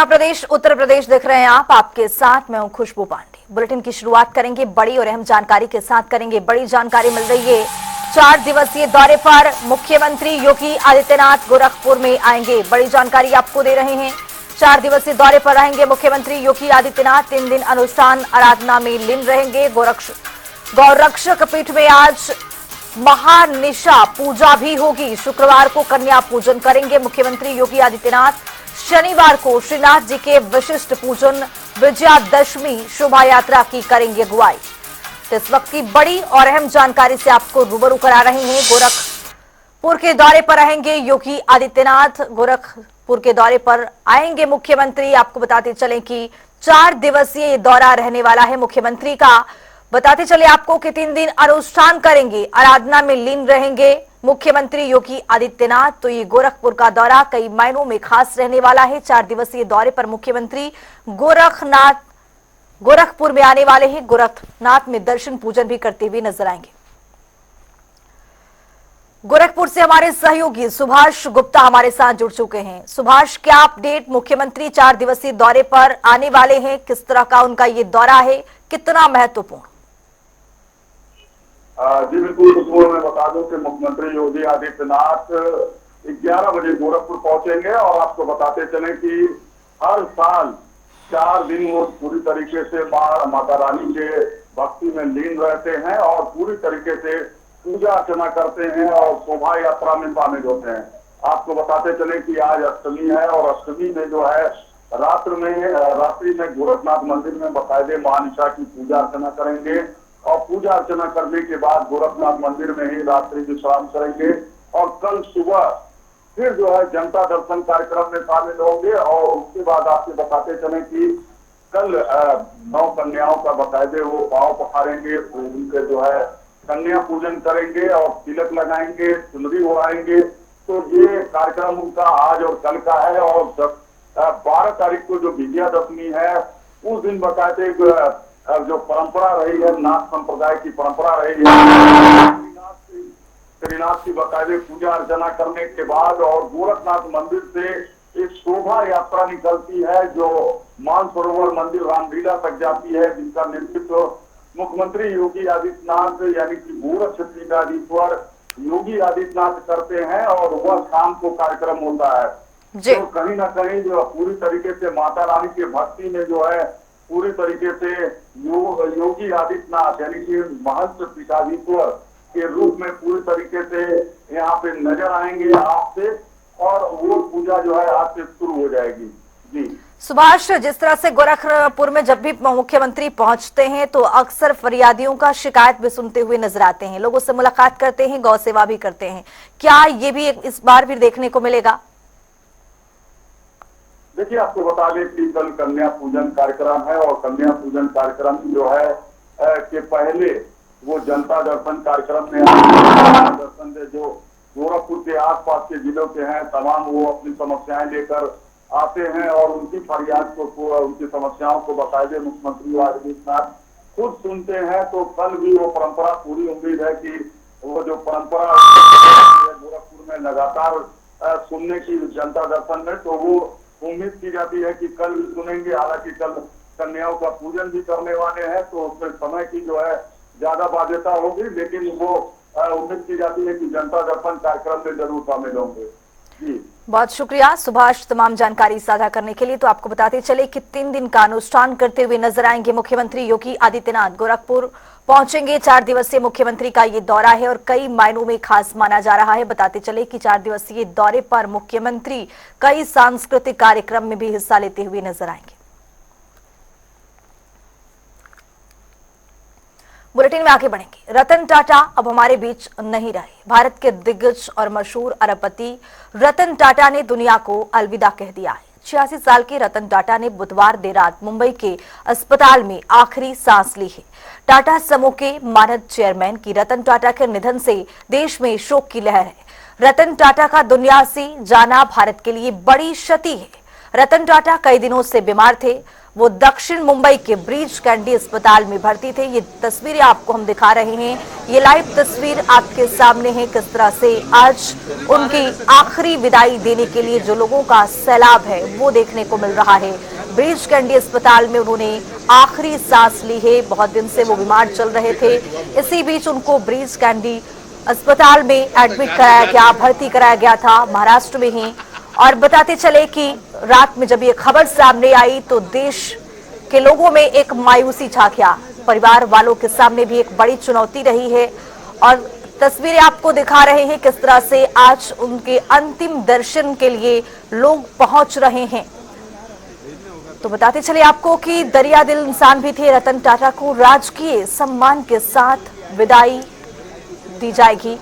अपना प्रदेश उत्तर प्रदेश देख रहे हैं आप, आपके साथ मैं हूं खुशबू पांडे। बुलेटिन की शुरुआत करेंगे बड़ी और अहम जानकारी के साथ करेंगे। बड़ी जानकारी मिल रही है, 4 दिवसीय दौरे पर मुख्यमंत्री योगी आदित्यनाथ गोरखपुर में आएंगे। बड़ी जानकारी आपको दे रहे हैं, 4 दिवसीय दौरे पर रहेंगे मुख्यमंत्री योगी आदित्यनाथ। 3 दिन अनुष्ठान आराधना में लीन रहेंगे। गौरक्षक पीठ में आज महानिशा पूजा भी होगी। शुक्रवार को कन्या पूजन करेंगे मुख्यमंत्री योगी आदित्यनाथ। शनिवार को श्रीनाथ जी के विशिष्ट पूजन, विजयादशमी शोभा यात्रा की करेंगे अगुवाई। तो इस वक्त की बड़ी और अहम जानकारी से आपको रूबरू करा रहे हैं। गोरखपुर के दौरे पर रहेंगे योगी आदित्यनाथ। गोरखपुर के दौरे पर आएंगे मुख्यमंत्री। आपको बताते चलें कि 4 दिवसीय दौरा रहने वाला है मुख्यमंत्री का। बताते चले आपको कि 3 दिन अनुष्ठान करेंगे, आराधना में लीन रहेंगे मुख्यमंत्री योगी आदित्यनाथ। तो ये गोरखपुर का दौरा कई मायनों में खास रहने वाला है। 4 दिवसीय दौरे पर मुख्यमंत्री गोरखपुर में आने वाले हैं। गोरखनाथ में दर्शन पूजन भी करते हुए नजर आएंगे। गोरखपुर से हमारे सहयोगी सुभाष गुप्ता हमारे साथ जुड़ चुके हैं। सुभाष, क्या अपडेट? मुख्यमंत्री 4 दिवसीय दौरे पर आने वाले हैं, किस तरह का उनका ये दौरा है, कितना महत्वपूर्ण? जी बिल्कुल, मैं बता दूं कि मुख्यमंत्री योगी आदित्यनाथ 11 बजे गोरखपुर पहुंचेंगे और आपको बताते चलें कि हर साल 4 दिन वो पूरी तरीके से माता रानी के भक्ति में लीन रहते हैं और पूरी तरीके से पूजा अर्चना करते हैं और शोभा यात्रा में शामिल होते हैं। आपको बताते चले कि आज अष्टमी है और अष्टमी में जो है रात्रि में गोरखनाथ मंदिर में बाकायदे महानिशा की पूजा अर्चना करेंगे और पूजा अर्चना करने के बाद गोरखनाथ मंदिर में ही रात्रि विश्राम करेंगे और कल सुबह फिर जो है जनता दर्शन कार्यक्रम में शामिल होंगे। और उसके बाद आपको बताते चले कि कल 9 कन्याओं का बाकायदे वो पांव पखारेंगे, उनके जो है कन्या पूजन करेंगे और तिलक लगाएंगे, चुनरी उड़ाएंगे। तो ये कार्यक्रम उनका आज और कल का है। और 12 तारीख को जो विजयादशमी है उस दिन बाकायदे जो परंपरा रही है, नाथ संप्रदाय की परंपरा रही है, श्रीनाथ की बाकायदे पूजा अर्चना करने के बाद और गोरखनाथ मंदिर से एक शोभा यात्रा निकलती है जो मानसरोवर मंदिर रामलीला तक जाती है, जिसका नेतृत्व मुख्यमंत्री योगी आदित्यनाथ यानी कि गोरक्षपीठाधीश्वर योगी आदित्यनाथ करते हैं और वह शाम को कार्यक्रम होता है। तो कहीं ना कहीं जो पूरी तरीके से माता रानी के भक्ति में जो है पूरी तरीके से योगी आदित्यनाथ यानी कि महंत पीठाधीश्वर के रूप में पूरी तरीके से यहाँ पे नजर आएंगे आपसे और वो पूजा जो है आज से शुरू हो जाएगी। जी सुभाष, जिस तरह से गोरखपुर में जब भी मुख्यमंत्री पहुंचते हैं तो अक्सर फरियादियों का शिकायत भी सुनते हुए नजर आते हैं, लोगों से मुलाकात करते हैं, गौ सेवा भी करते हैं। क्या ये भी इस बार भी देखने को मिलेगा? देखिए, आपको बता दें कि कल कन्या पूजन कार्यक्रम है और कन्या पूजन कार्यक्रम जो है के पहले वो जनता दर्शन कार्यक्रम में दर्शन दे जो गोरखपुर के आसपास के जिलों के हैं तमाम वो अपनी समस्याएं लेकर आते हैं और उनकी फरियाद को उनकी समस्याओं को बाकायदे मुख्यमंत्री आदित्यनाथ खुद सुनते हैं। तो कल भी वो परंपरा, पूरी उम्मीद है कि वो जो परंपरा गोरखपुर में लगातार सुनने की जनता दर्शन में, तो वो उम्मीद की जाती है कि कल भी सुनेंगे। हालांकि कल कन्याओं का पूजन भी करने वाले हैं तो उसमें समय की जो है ज्यादा बाध्यता होगी, लेकिन वो उम्मीद की जाती है कि जनता दर्शन कार्यक्रम में जरूर शामिल होंगे। जी बहुत शुक्रिया सुभाष तमाम जानकारी साझा करने के लिए। तो आपको बताते चले कि 3 दिन का अनुष्ठान करते हुए नजर आएंगे मुख्यमंत्री योगी आदित्यनाथ। गोरखपुर पहुंचेंगे। 4 दिवसीय मुख्यमंत्री का ये दौरा है और कई मायनों में खास माना जा रहा है। बताते चले कि 4 दिवसीय दौरे पर मुख्यमंत्री कई सांस्कृतिक कार्यक्रम में भी हिस्सा लेते हुए नजर आएंगे। बुलेटिन में आगे बढ़ेंगे। रतन टाटा अब हमारे बीच नहीं रहे। भारत के दिग्गज और मशहूर अरबपति रतन टाटा ने दुनिया को अलविदा कह दिया है। 86 साल के रतन टाटा ने बुधवार देर रात मुंबई के अस्पताल में आखिरी सांस ली है। टाटा समूह के मानद चेयरमैन की रतन टाटा के निधन से देश में शोक की लहर है। रतन टाटा का दुनिया से जाना भारत के लिए बड़ी क्षति है। रतन टाटा कई दिनों से बीमार थे। वो दक्षिण मुंबई के ब्रीच कैंडी अस्पताल में भर्ती थे। ये तस्वीरें आपको हम दिखा रहे हैं। ये लाइव तस्वीर आपके सामने है, किस तरह से आज उनकी आखिरी विदाई देने के लिए जो लोगों का सैलाब है वो देखने को मिल रहा है। ब्रीच कैंडी अस्पताल में उन्होंने आखिरी सांस ली है। बहुत दिन से वो बीमार चल रहे थे। इसी बीच उनको ब्रीच कैंडी अस्पताल में एडमिट कराया गया, भर्ती कराया गया था, महाराष्ट्र में ही। और बताते चले कि रात में जब ये खबर सामने आई तो देश के लोगों में एक मायूसी छा गया। परिवार वालों के सामने भी एक बड़ी चुनौती रही है और तस्वीरें आपको दिखा रहे हैं किस तरह से आज उनके अंतिम दर्शन के लिए लोग पहुंच रहे हैं। तो बताते चले आपको कि दरिया दिल इंसान भी थे। रतन टाटा को राजकीय सम्मान के साथ विदाई दी जाएगी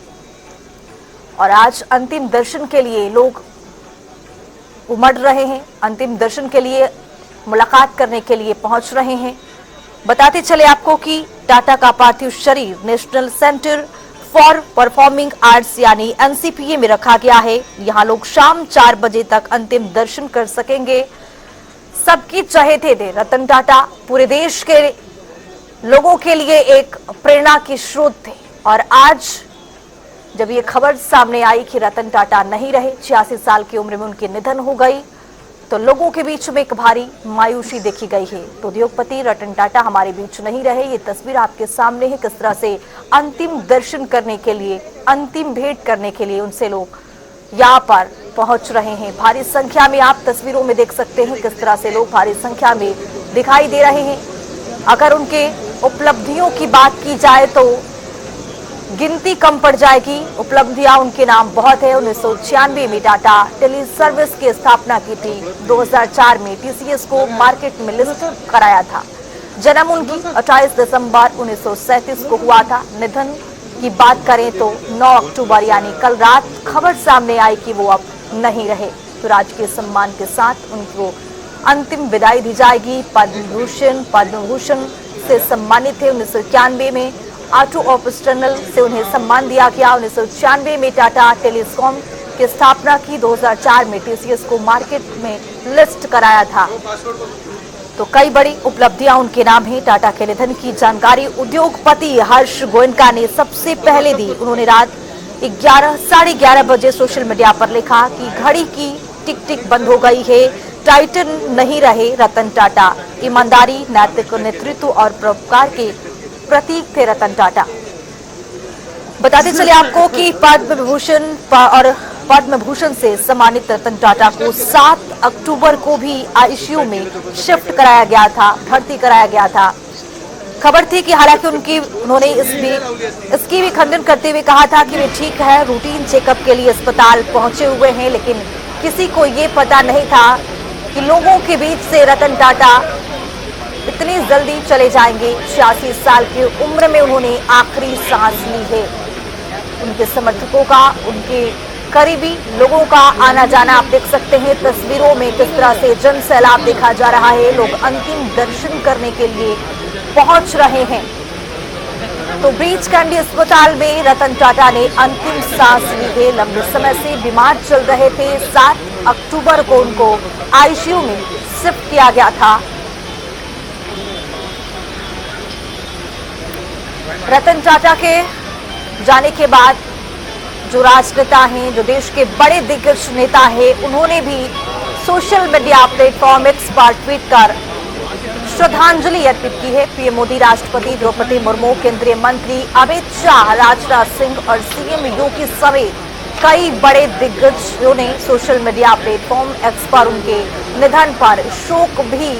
और आज अंतिम दर्शन के लिए लोग उमड़ रहे हैं, अंतिम दर्शन के लिए मुलाकात करने के लिए पहुंच रहे हैं। बताते चले आपको कि टाटा का पार्थिव शरीर national centre for performing arts यानी एनसीपीए में रखा गया है। यहां लोग शाम 4 बजे तक अंतिम दर्शन कर सकेंगे। सबकी चहेते थे रतन टाटा, पूरे देश के लोगों के लिए एक प्रेरणा की स्रोत थे। और आज जब ये खबर सामने आई कि रतन टाटा नहीं रहे, 86 साल की उम्र में उनकी निधन हो गई, तो लोगों के बीच में एक भारी मायूसी देखी गई है। तो उद्योगपति रतन टाटा हमारे बीच नहीं रहे। ये तस्वीर आपके सामने है, किस तरह से अंतिम दर्शन करने के लिए, अंतिम भेंट करने के लिए उनसे लोग यहाँ पर पहुंच रहे हैं। भारी संख्या में आप तस्वीरों में देख सकते हैं किस तरह से लोग भारी संख्या में दिखाई दे रहे हैं। अगर उनके उपलब्धियों की बात की जाए तो गिनती कम पड़ जाएगी। उपलब्धियां उनके नाम बहुत है। 1996 में टाटा टेली सर्विस की स्थापना की थी। 2004 में टीसीएस को मार्केट में लिस्ट कराया था। जन्म उनकी 28 दिसंबर 1937 को हुआ था। निधन की बात करें तो 9 अक्टूबर यानी कल रात खबर सामने आई कि वो अब नहीं रहे। तो राजकीय सम्मान के साथ उनको अंतिम विदाई दी जाएगी। पद्म भूषण से सम्मानित थे। 1991 में ऑटो ऑफिस टनल से उन्हें सम्मान दिया गया। 1996 में टाटा टेलीकॉम की स्थापना की। 2004 में टीसीएस को मार्केट में लिस्ट कराया था। तो कई बड़ी उपलब्धियां उनके नाम है। टाटा के निधन की जानकारी उद्योगपति हर्ष गोयनका ने सबसे पहले दी। उन्होंने रात 11 साढ़े 11 बजे सोशल मीडिया पर लिखा कि घड़ी की टिक टिक बंद हो गई है। टाइटन नहीं रहे रतन टाटा। ईमानदारी, नैतिक नेतृत्व और परोपकार के प्रतीक थे रतन टाटा। बताते चले आपको कि पद्म भूषण से सम्मानित रतन टाटा को 7 अक्टूबर को भी आईसीयू में शिफ्ट कराया गया था, भर्ती कराया गया था। खबर थी कि हालांकि उन्होंने इसकी भी खंडन करते हुए कहा था कि वे ठीक है, रूटीन चेकअप के लिए अस्पताल पहुंचे हुए हैं। लेकिन किसी को ये पता नहीं था कि लोगों के बीच से रतन टाटा इतनी जल्दी चले जाएंगे। 86 साल की उम्र में उन्होंने आखिरी सांस ली है। उनके समर्थकों का, उनके करीबी लोगों का आना जाना आप देख सकते हैं तस्वीरों में किस तरह से जन सैलाब देखा जा रहा है। लोग अंतिम दर्शन करने के लिए पहुंच रहे हैं। तो ब्रीच कैंडी अस्पताल में रतन टाटा ने अंतिम सांस ली है। लंबे समय से बीमार चल रहे थे। 7 अक्टूबर को उनको आईसीयू में शिफ्ट किया गया था। रतन टाटा के जाने के बाद जो राजनेता हैं, जो देश के बड़े दिग्गज नेता हैं, उन्होंने भी सोशल मीडिया प्लेटफॉर्म एक्स पर ट्वीट कर श्रद्धांजलि अर्पित की है। पीएम मोदी, राष्ट्रपति द्रौपदी मुर्मू, केंद्रीय मंत्री अमित शाह, राजनाथ सिंह और सीएम योगी समेत कई बड़े दिग्गजों ने सोशल मीडिया प्लेटफॉर्म एक्स पर उनके निधन पर शोक भी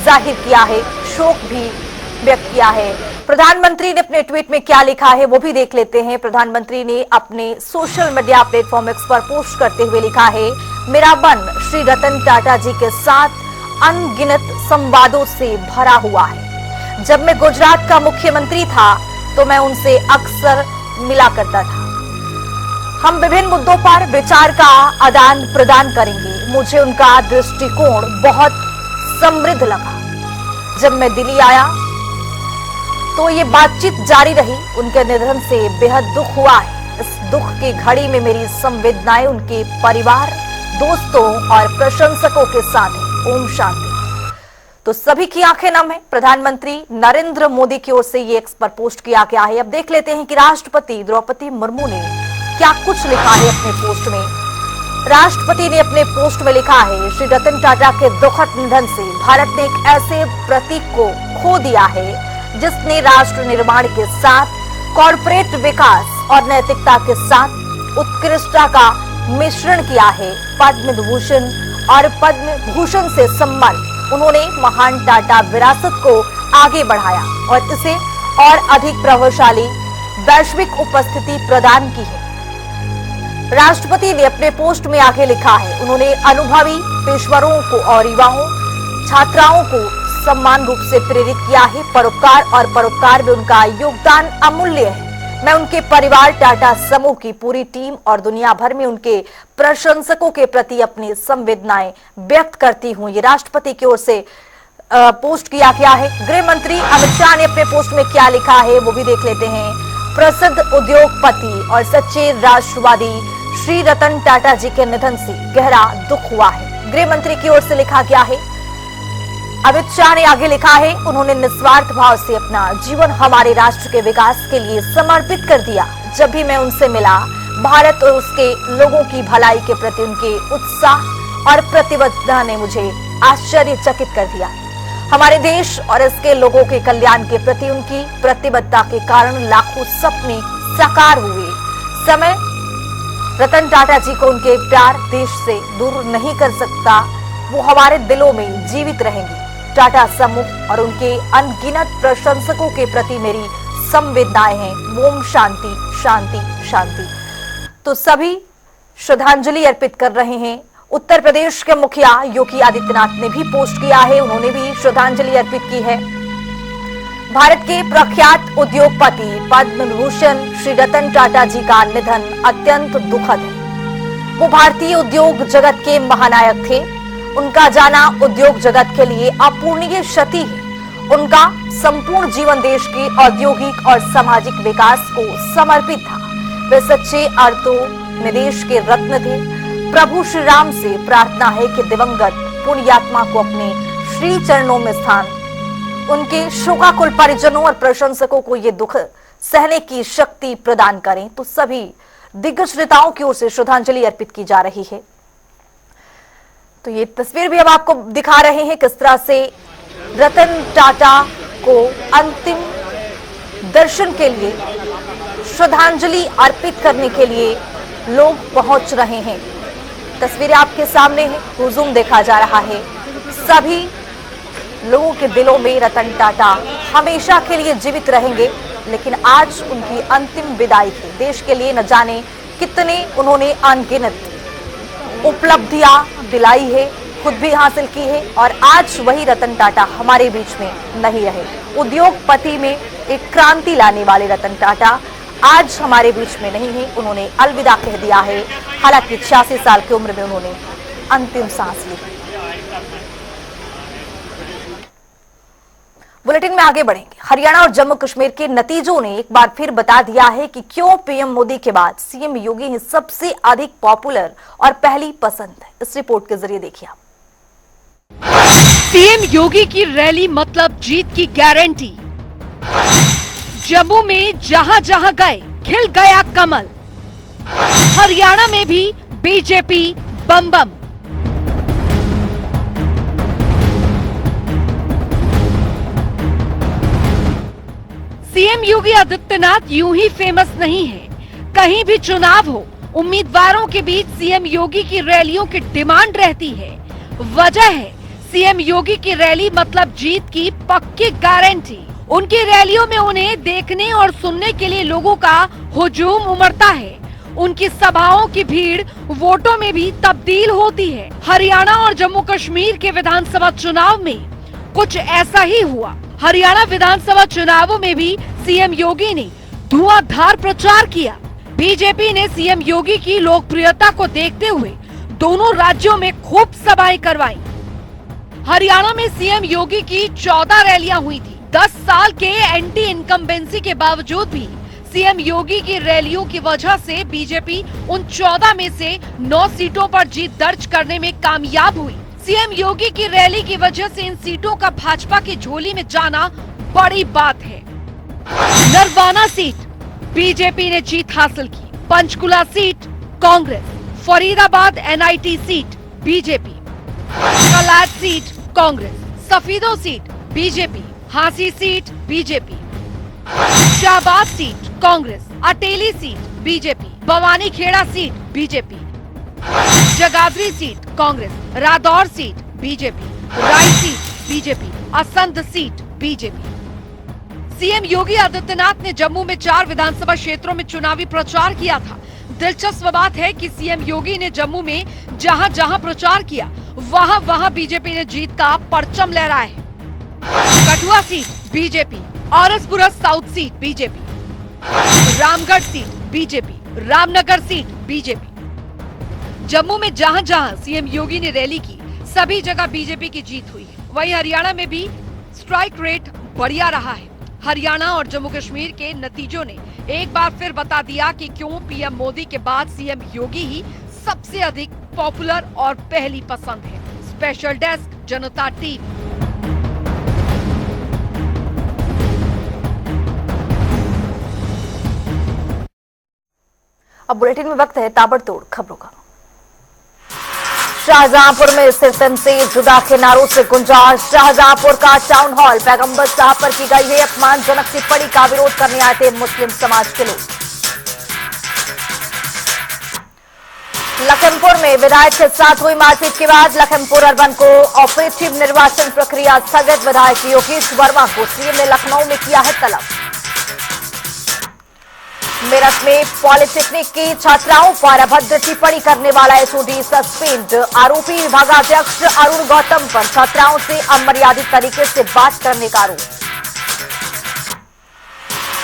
जाहिर किया है, शोक भी व्यक्त किया है। प्रधानमंत्री ने अपने ट्वीट में क्या लिखा है वो भी देख लेते हैं। प्रधानमंत्री ने अपने सोशल मीडिया प्लेटफॉर्म एक्स पर पोस्ट करते हुए लिखा है, मेरा मन श्री रतन टाटा जी के साथ अनगिनत संवादों से भरा हुआ है। जब मैं गुजरात का मुख्यमंत्री था तो मैं उनसे अक्सर मिला करता था। हम विभिन्न मुद्दों पर विचार का आदान प्रदान करेंगे। मुझे उनका दृष्टिकोण बहुत समृद्ध लगा। जब मैं दिल्ली आया तो ये बातचीत जारी रही। उनके निधन से बेहद दुख हुआ है। इस दुख की घड़ी में मेरी संवेदनाएं उनके परिवार दोस्तों और प्रशंसकों के साथ है। ओम शांति। तो सभी की आंखें नम है। प्रधानमंत्री नरेंद्र मोदी की ओर से ये एक्स पर पोस्ट किया गया है। अब देख लेते हैं कि राष्ट्रपति द्रौपदी मुर्मू ने क्या कुछ लिखा है अपने पोस्ट में। राष्ट्रपति ने अपने पोस्ट में लिखा है, श्री रतन टाटा के दुखद निधन से भारत ने एक ऐसे प्रतीक को खो दिया है जिसने राष्ट्र निर्माण के साथ कॉर्पोरेट विकास और नैतिकता के साथ उत्कृष्टता का मिश्रण किया है। पद्म विभूषण और पद्म भूषण से सम्मानित उन्होंने महान टाटा विरासत को आगे बढ़ाया और इसे और अधिक प्रभावशाली वैश्विक उपस्थिति प्रदान की है। राष्ट्रपति ने अपने पोस्ट में आगे लिखा है, उन्होंने अनुभवी पेशवरों को और युवाओं छात्राओं को समान रूप से प्रेरित किया है। परोपकार और परोपकार में उनका योगदान अमूल्य है। मैं उनके परिवार, टाटा समूह की पूरी टीम और दुनिया भर में उनके प्रशंसकों के प्रति अपनी संवेदनाएं व्यक्त करती हूं। ये राष्ट्रपति की ओर से पोस्ट किया गया है। गृह मंत्री अमित शाह ने अपने पोस्ट में क्या लिखा है वो भी देख लेते हैं। प्रसिद्ध उद्योगपति और सच्चे राष्ट्रवादी श्री रतन टाटा जी के निधन से गहरा दुख हुआ है। गृह मंत्री की ओर से लिखा गया है। अमित शाह ने आगे लिखा है, उन्होंने निस्वार्थ भाव से अपना जीवन हमारे राष्ट्र के विकास के लिए समर्पित कर दिया। जब भी मैं उनसे मिला, भारत और उसके लोगों की भलाई के प्रति उनके उत्साह और प्रतिबद्धता ने मुझे आश्चर्यचकित कर दिया। हमारे देश और इसके लोगों के कल्याण के प्रति उनकी प्रतिबद्धता के कारण लाखों सपने साकार हुए। समय रतन टाटा जी को उनके प्यार देश से दूर नहीं कर सकता। वो हमारे दिलों में जीवित रहेंगे। टाटा समूह और उनके अनगिनत प्रशंसकों के प्रति मेरी संवेदनाएं हैं। ओम शांति शांति शांति। तो सभी श्रद्धांजलि अर्पित कर रहे हैं। उत्तर प्रदेश के मुखिया योगी आदित्यनाथ ने भी पोस्ट किया है, उन्होंने भी श्रद्धांजलि अर्पित की है। भारत के प्रख्यात उद्योगपति पद्म विभूषण श्री रतन टाटा जी का निधन अत्यंत दुखद है। वो भारतीय उद्योग जगत के महानायक थे। उनका जाना उद्योग जगत के लिए अपूरणीय क्षति है। उनका संपूर्ण जीवन देश के औद्योगिक और सामाजिक विकास को समर्पित था। वे सच्चे अर्थों में देश के रत्न थे। प्रभु श्री राम से प्रार्थना है कि दिवंगत पुण्यात्मा को अपने श्री चरणों में स्थान, उनके शोकाकुल परिजनों और प्रशंसकों को ये दुख सहने की शक्ति प्रदान करें। तो सभी दिग्गज नेताओं की ओर से श्रद्धांजलि अर्पित की जा रही है। तो ये तस्वीर भी हम आपको दिखा रहे हैं किस तरह से रतन टाटा को अंतिम दर्शन के लिए, श्रद्धांजलि अर्पित करने के लिए लोग पहुंच रहे हैं। तस्वीरें आपके सामने है, हुजूम देखा जा रहा है। सभी लोगों के दिलों में रतन टाटा हमेशा के लिए जीवित रहेंगे। लेकिन आज उनकी अंतिम विदाई थी। देश के लिए न जाने कितने उन्होंने अनगिनत उपलब्धियां दिलाई है, खुद भी हासिल की है। और आज वही रतन टाटा हमारे बीच में नहीं रहे। उद्योगपति में एक क्रांति लाने वाले रतन टाटा आज हमारे बीच में नहीं है। उन्होंने अलविदा कह दिया है। हालांकि 86 साल की उम्र में उन्होंने अंतिम सांस ली। बुलेटिन में आगे बढ़ेंगे। हरियाणा और जम्मू कश्मीर के नतीजों ने एक बार फिर बता दिया है कि क्यों पीएम मोदी के बाद सीएम योगी ही सबसे अधिक पॉपुलर और पहली पसंद है। इस रिपोर्ट के जरिए देखिए आप। सीएम योगी की रैली मतलब जीत की गारंटी। जम्मू में जहां जहां गए खिल गया कमल। हरियाणा में भी बीजेपी बम बम। सीएम योगी आदित्यनाथ यूं ही फेमस नहीं है। कहीं भी चुनाव हो, उम्मीदवारों के बीच सीएम योगी की रैलियों की डिमांड रहती है। वजह है सीएम योगी की रैली मतलब जीत की पक्की गारंटी। उनकी रैलियों में उन्हें देखने और सुनने के लिए लोगों का हुजूम उमड़ता है। उनकी सभाओं की भीड़ वोटों में भी तब्दील होती है। हरियाणा और जम्मू कश्मीर के विधानसभा चुनाव में कुछ ऐसा ही हुआ। हरियाणा विधानसभा चुनावों में भी सीएम योगी ने धुआंधार प्रचार किया। बीजेपी ने सीएम योगी की लोकप्रियता को देखते हुए दोनों राज्यों में खूब सभाएं करवाई। हरियाणा में सीएम योगी की 14 रैलियां हुई थी। 10 साल के एंटी इनकम्बेंसी के बावजूद भी सीएम योगी की रैलियों की वजह से बीजेपी उन 14 में से 9 सीटों पर जीत दर्ज करने में कामयाब हुई। सीएम योगी की रैली की वजह से इन सीटों का भाजपा की झोली में जाना बड़ी बात है। नरवाना सीट बीजेपी ने जीत हासिल की, Panchkula seat Congress, Faridabad NIT seat BJP, Kalat seat Congress, Safidon seat BJP, Hansi seat BJP, Shahabad seat Congress, Ateli seat BJP, Bhawani Khera seat BJP, Jagadhri seat Congress, Radaur seat BJP, Rai seat BJP, Assandh seat BJP. CM Yogi Adityanath ने जम्मू में 4 विधानसभा क्षेत्रों में चुनावी प्रचार किया था। दिलचस्प बात है कि सीएम योगी ने जम्मू में जहां जहां प्रचार किया वहां वहां बीजेपी ने जीत का परचम लहराया है। Kathua seat BJP, RS Pura south seat BJP, Ramgarh seat BJP, Ramnagar seat BJP. Jammu में जहां जहां सीएम योगी ने रैली की सभी जगह बीजेपी की जीत हुई है। वहीं हरियाणा में भी स्ट्राइक रेट बढ़िया रहा है। हरियाणा और जम्मू कश्मीर के नतीजों ने एक बार फिर बता दिया कि क्यों पीएम मोदी के बाद सीएम योगी ही सबसे अधिक पॉपुलर और पहली पसंद है। स्पेशल डेस्क जनता टीवी। अब बुलेटिन में वक्त है ताबड़तोड़ खबरों का। शाहजहांपुर में स्थित से जुदा के नारों से गुंजा शाहजहांपुर का टाउन हॉल। पैगंबर साहब पर की गई है अपमानजनक टिप्पणी का विरोध करने आए थे मुस्लिम समाज के लोग। लखीमपुर में विधायक के साथ हुई मारपीट के बाद लखीमपुर अर्बन को ऑपरेटिव निर्वाचन प्रक्रिया स्थगित। विधायक योगेश वर्मा को सीएम ने लखनऊ में किया है तलब। मेरठ में पॉलिटेक्निक की छात्राओं पर अभद्र टिप्पणी करने वाला एचओडी सस्पेंड। आरोपी विभागाध्यक्ष अरुण गौतम पर छात्राओं से अमर्यादित तरीके से बात करने का आरोप।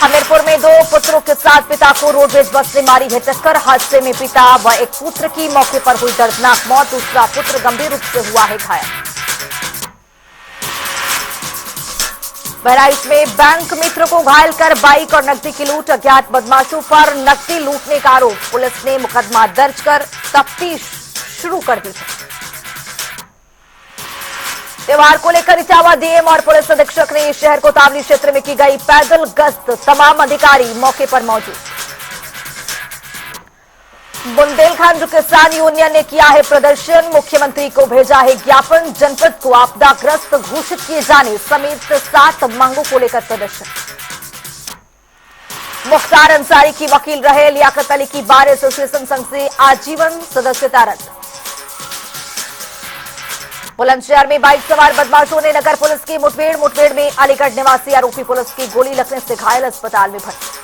हमीरपुर में 2 पुत्रों के साथ पिता को रोडवेज बस ने मारी है टक्कर। हादसे में पिता व एक पुत्र की मौके पर हुई दर्दनाक मौत। दूसरा पुत्र गंभीर रूप से हुआ है घायल। बहराइच में बैंक मित्र को घायल कर बाइक और नकदी की लूट। अज्ञात बदमाशों पर नकदी लूटने का आरोप। पुलिस ने मुकदमा दर्ज कर तफ्तीश शुरू कर दी है। त्योहार को लेकर इटावा डीएम और पुलिस अधीक्षक ने शहर कोतवाली क्षेत्र में की गई पैदल गश्त। तमाम अधिकारी मौके पर मौजूद। बुंदेलखंड किसान यूनियन ने किया है प्रदर्शन। मुख्यमंत्री को भेजा है ज्ञापन। जनपद को आपदाग्रस्त घोषित किए जाने समेत 7 मांगों को लेकर प्रदर्शन। मुख्तार अंसारी की वकील रहे लियाकत अली की बार एसोसिएशन संघ से आजीवन सदस्यता रद्द। बुलंदशहर में बाइक सवार बदमाशों ने नगर पुलिस की मुठभेड़ में अलीगढ़ निवासी आरोपी पुलिस की गोली लगने से घायल, अस्पताल में भर्ती।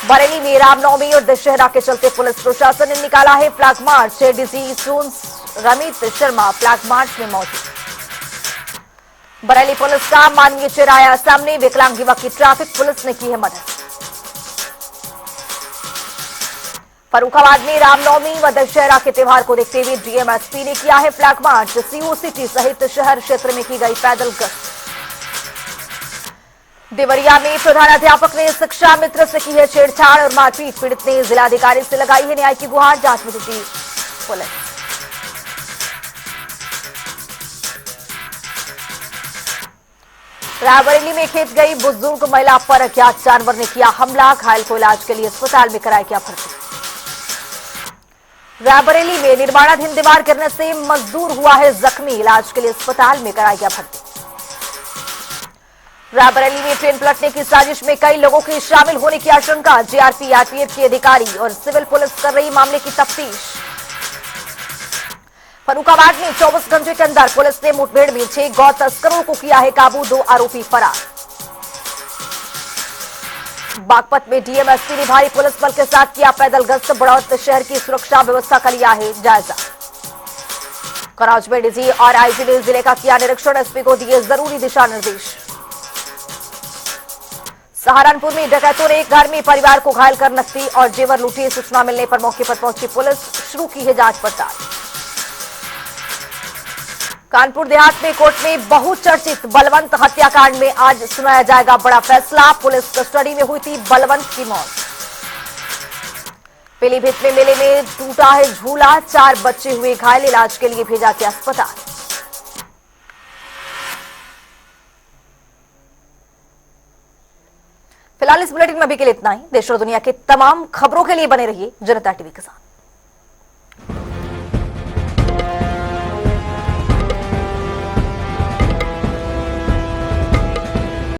बरेली में रामनवमी और दशहरा के चलते पुलिस प्रशासन ने निकाला है फ्लैग मार्च। डीसी सूंस रमित शर्मा फ्लैग मार्च में मौजूद। बरेली पुलिस का मानवीय चेहरा सामने। विकलांग युवक की ट्रैफिक पुलिस ने की है मदद। फर्रुखाबाद में रामनवमी व दशहरा के त्योहार को देखते हुए डीएमएसपी ने किया है फ्लैग मार्च। सीओ सिटी सहित शहर क्षेत्र में की गई पैदल गश्त। देवरिया में प्रधानाध्यापक ने शिक्षा मित्र से की है छेड़छाड़ और मारपीट। पीड़ित ने जिलाधिकारी से लगाई है न्याय की गुहार। जांच में जुटी पुलिस। रायबरेली में खेत गई बुजुर्ग महिला पर अज्ञात जानवर ने किया हमला। घायल को इलाज के लिए अस्पताल में कराया गया भर्ती। रायबरेली में निर्माणाधीन दीवार गिरने से मजदूर हुआ है जख्मी। इलाज के लिए अस्पताल में कराया गया भर्ती। रायबरेली में ट्रेन पलटने की साजिश में कई लोगों के शामिल होने की आशंका। जीआरपी आरपीएफ के अधिकारी और सिविल पुलिस कर रही मामले की तफ्तीश। फर्रुखाबाद में 24 घंटे के अंदर पुलिस ने मुठभेड़ में 6 गौ तस्करों को किया है काबू। 2 आरोपी फरार। बागपत में डीएमएसपी ने भारी पुलिस बल के साथ किया पैदल गश्त। बढ़ौत शहर की सुरक्षा व्यवस्था का लिया है जायजा। कनौज में डीजी और आईजी ने जिले का किया निरीक्षण। एसपी को दिए जरूरी दिशा निर्देश। सहारनपुर में डकैतों ने एक घर में परिवार को घायल कर नकदी और जेवर लूटी। सूचना मिलने पर मौके पर पहुंची पुलिस। शुरू की है जांच पड़ताल। कानपुर देहात में कोर्ट में बहुचर्चित बलवंत हत्याकांड में आज सुनाया जाएगा बड़ा फैसला। पुलिस कस्टडी में हुई थी बलवंत की मौत। पीलीभीत में मेले में टूटा है झूला, 4 बच्चे हुए घायल, इलाज के लिए भेजा गया अस्पताल। फिलहाल इस बुलेटिन में अभी के लिए इतना ही। देश और दुनिया की तमाम खबरों के लिए बने रहिए जनता टीवी के साथ।